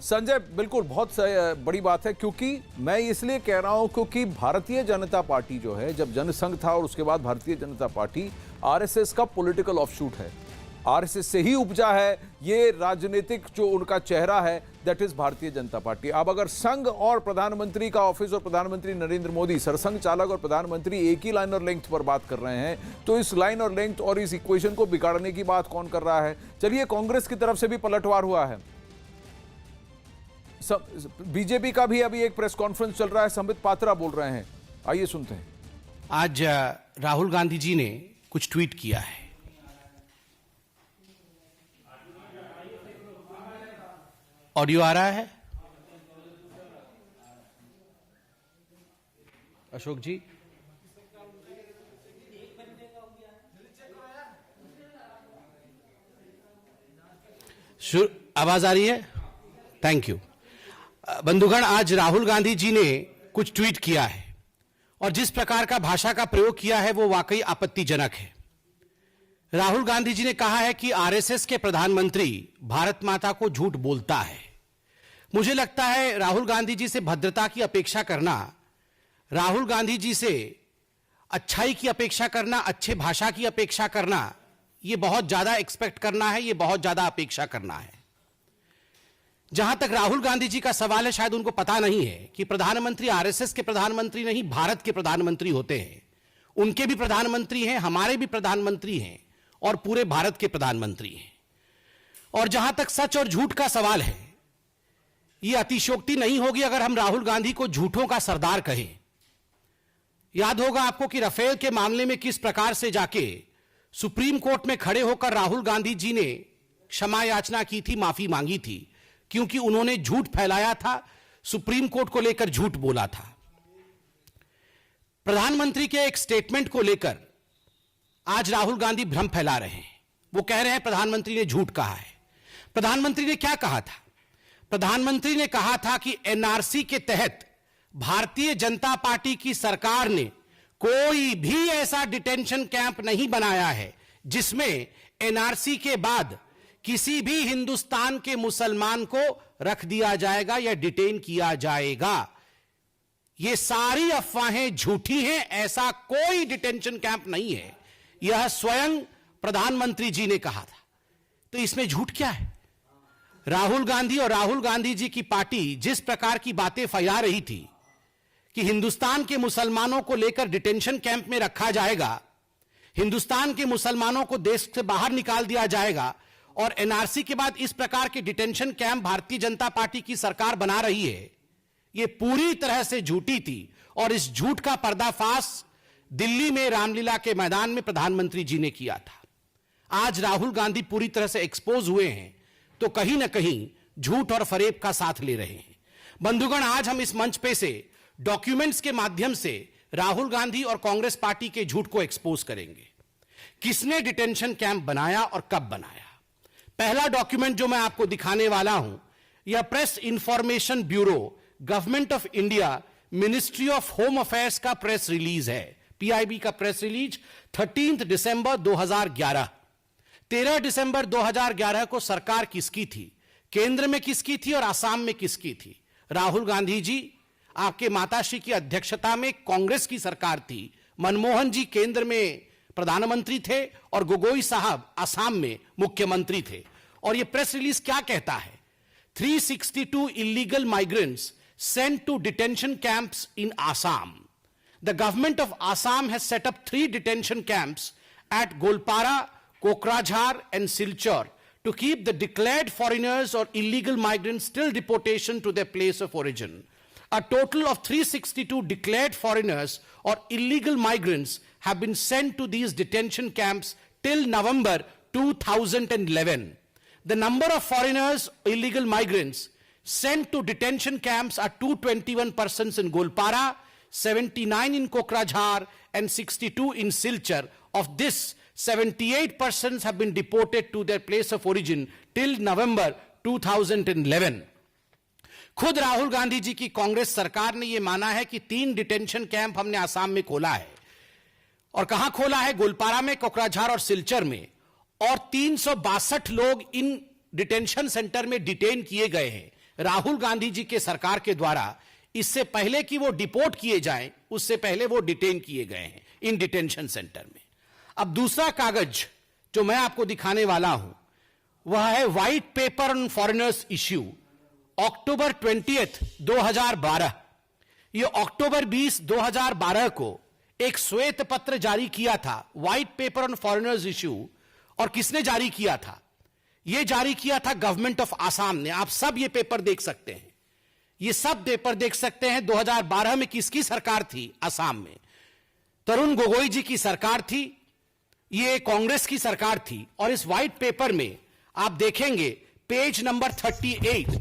संजय बिल्कुल बहुत बड़ी बात है, क्योंकि मैं इसलिए कह रहा हूं क्योंकि भारतीय जनता पार्टी जो है, जब जनसंघ था और उसके बाद भारतीय जनता पार्टी आरएसएस का पॉलिटिकल ऑफशूट है, आरएसएस से ही उपजा है। ये राजनीतिक जो उनका चेहरा है, that is Bharatiya Janata party. अब अगर संघ और प्रधानमंत्री का ऑफिस और प्रधानमंत्री नरेंद्र मोदी, सरसंघ चालक और प्रधानमंत्री एक ही लाइन और लेंथ पर बात कर रहे हैं, तो इस लाइन और लेंथ और इस इक्वेशन को बिगाड़ने की बात कौन कर रहा है? चलिए, कांग्रेस की तरफ से भी पलटवार हुआ है। बीजेपी का भी अभी एक प्रेस कॉन्फ्रेंस चल रहा है, संबित पात्रा बोल रहे हैं, आइए सुनते हैं। आज राहुल गांधी जी ने कुछ ट्वीट किया है। ऑडियो आ रहा है अशोक जी? आवाज आ रही है? Thank you. बंधुगण, आज राहुल गांधी जी ने कुछ ट्वीट किया है और जिस प्रकार का भाषा का प्रयोग किया है वो वाकई आपत्तिजनक है। राहुल गांधी जी ने कहा है कि आरएसएस के प्रधानमंत्री भारत माता को झूठ बोलता है। मुझे लगता है राहुल गांधी जी से भद्रता की अपेक्षा करना, राहुल गांधी जी से अच्छाई की अपेक्षा करना, अच्छे भाषा की अपेक्षा करना, यह बहुत ज्यादा एक्सपेक्ट करना है, यह बहुत ज्यादा अपेक्षा करना है। जहां तक राहुल गांधी जी का सवाल है, शायद उनको पता नहीं है कि प्रधानमंत्री आरएसएस के प्रधानमंत्री नहीं, भारत के प्रधानमंत्री होते हैं। उनके भी प्रधानमंत्री हैं, हमारे भी प्रधानमंत्री हैं और पूरे भारत के प्रधानमंत्री हैं। और जहां तक सच और झूठ का सवाल है, यह अतिशयोक्ति नहीं होगी अगर हम राहुल गांधी को झूठों का सरदार कहें। याद होगा आपको कि राफेल के मामले में किस प्रकार से जाके सुप्रीम कोर्ट में खड़े होकर राहुल गांधी जी ने क्षमा याचना की थी, माफी मांगी थी, क्योंकि उन्होंने झूठ फैलाया था, सुप्रीम कोर्ट को लेकर झूठ बोला था। प्रधानमंत्री के एक स्टेटमेंट को लेकर आज राहुल गांधी भ्रम फैला रहे हैं। वो कह रहे हैं प्रधानमंत्री ने झूठ कहा है। प्रधानमंत्री ने क्या कहा था? प्रधानमंत्री ने कहा था कि एनआरसी के तहत भारतीय जनता पार्टी की सरकार ने कोई भी ऐसा डिटेंशन कैंप नहीं बनाया है जिसमें एनआरसी के बाद किसी भी हिंदुस्तान के मुसलमान को रख दिया जाएगा या डिटेन किया जाएगा। ये सारी अफवाहें झूठी हैं, ऐसा कोई डिटेंशन कैंप नहीं है। यह स्वयं प्रधानमंत्री जी ने कहा था। तो इसमें झूठ क्या है? राहुल गांधी और राहुल गांधी जी की पार्टी जिस प्रकार की बातें फैला रही थी कि हिंदुस्तान के मुसलमानों को लेकर डिटेंशन कैंप में रखा जाएगा, हिंदुस्तान के मुसलमानों को देश से बाहर निकाल दिया जाएगा, और एनआरसी के बाद इस प्रकार के detention camp Bharatiya Janata party की सरकार बना रही है, यह पूरी तरह से झूठी थी। और इस झूठ का पर्दाफाश दिल्ली में रामलीला के मैदान में प्रधानमंत्री जी ने किया था। आज राहुल गांधी पूरी तरह से एक्सपोज हुए हैं, तो कहीं ना कहीं झूठ और फरेब का साथ ले रहे हैं। बंधुगण, आज हम इस मंच पे से डॉक्यूमेंट्स के माध्यम से राहुल गांधी और कांग्रेस पार्टी के झूठ को एक्सपोज करेंगे। किसने डिटेंशन कैंप बनाया और कब बनाया? पहला डॉक्यूमेंट जो मैं आपको दिखाने वाला हूं, यह press information bureau, government of India ministry of home affairs का प्रेस रिलीज है, पीआईबी का प्रेस रिलीज 13 दिसंबर 2011। 13 दिसंबर 2011 को सरकार किसकी थी, केंद्र में किसकी थी और आसाम में किसकी थी? राहुल गांधी जी आपके माताश्री की अध्यक्षता में कांग्रेस की सरकार थी। मनमोहन जी केंद्र में प्रधानमंत्री थे और गोगोई साहब आसाम में मुख्यमंत्री थे। और यह प्रेस रिलीज क्या कहता है? 362 illegal migrants sent to detention camps in Assam. The government of Assam has set up 3 detention camps at Golpara, Kokrajhar and Silchar to keep the declared foreigners or illegal migrants till deportation to their place of origin. A total of 362 declared foreigners or illegal migrants have been sent to these detention camps till November 2011. The number of foreigners, illegal migrants sent to detention camps are 221 persons in Golpara, 79 in Kokrajhar and 62 in Silchar. Of this, 78 persons have been deported to their place of origin till November 2011. खुद राहुल गांधी जी की कांग्रेस सरकार ने यह माना है कि 3 detention camp हमने आसाम में खोला है। और कहां खोला है? गोलपारा में, कोकराझार और सिलचर में। और 362 लोग इन डिटेंशन सेंटर में डिटेन किए गए हैं राहुल गांधी जी के सरकार के द्वारा। इससे पहले कि वो डिपोर्ट किए जाएं, उससे पहले वो डिटेन किए गए हैं इन डिटेंशन सेंटर में। अब दूसरा कागज जो मैं आपको दिखाने वाला हूं वह है white paper on foreigners issue, October 20, 2012। यह अक्टूबर 20, 2012 को एक श्वेत पत्र जारी किया था, white paper on foreigners issue. और किसने जारी किया था? यह जारी किया था गवर्नमेंट ऑफ आसाम ने। आप सब ये पेपर देख सकते हैं, ये सब पेपर देख सकते हैं। 2012 में किसकी सरकार थी आसाम में? तरुण गोगोई जी की सरकार थी, ये कांग्रेस की सरकार थी। और इस व्हाइट पेपर में आप देखेंगे पेज नंबर 38,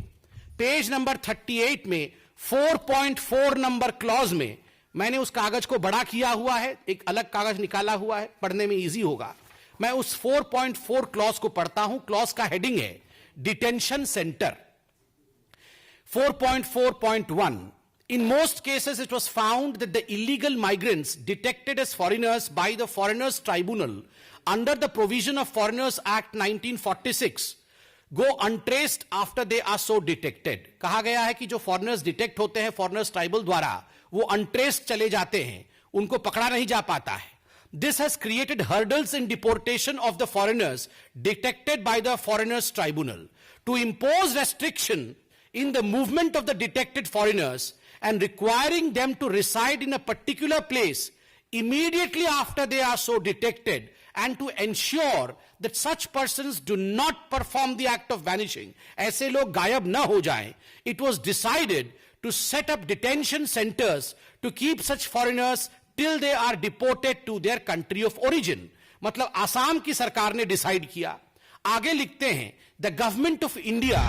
पेज नंबर 38 में 4.4 नंबर क्लॉज में मैंने उस कागज को बड़ा किया हुआ है, एक अलग कागज निकाला हुआ है, पढ़ने में इजी होगा। मैं उस 4.4 क्लॉज को पढ़ता हूं। क्लॉज का हेडिंग है detention centre. 4.4.1 In most cases, it was found that the illegal migrants detected as foreigners by the Foreigners Tribunal under the provision of Foreigners Act 1946 go untraced after they are so detected. कहा गया है कि जो foreigners detect होते हैं foreigners tribal द्वारा, वो अनट्रेस्ड चले जाते हैं, उनको पकड़ा नहीं जा पाता है। This has created hurdles in deportation of the foreigners detected by the Foreigners Tribunal. To impose restriction in the movement of the detected foreigners and requiring them to reside in a particular place immediately after they are so detected, and to ensure that such persons do not perform the act of vanishing, ऐसे लोग गायब न हो जाएं, it was decided to set up detention centers to keep such foreigners till they are deported to their country of origin. मतलब आसाम की सरकार ने डिसाइड किया। आगे लिखते हैं, the government of India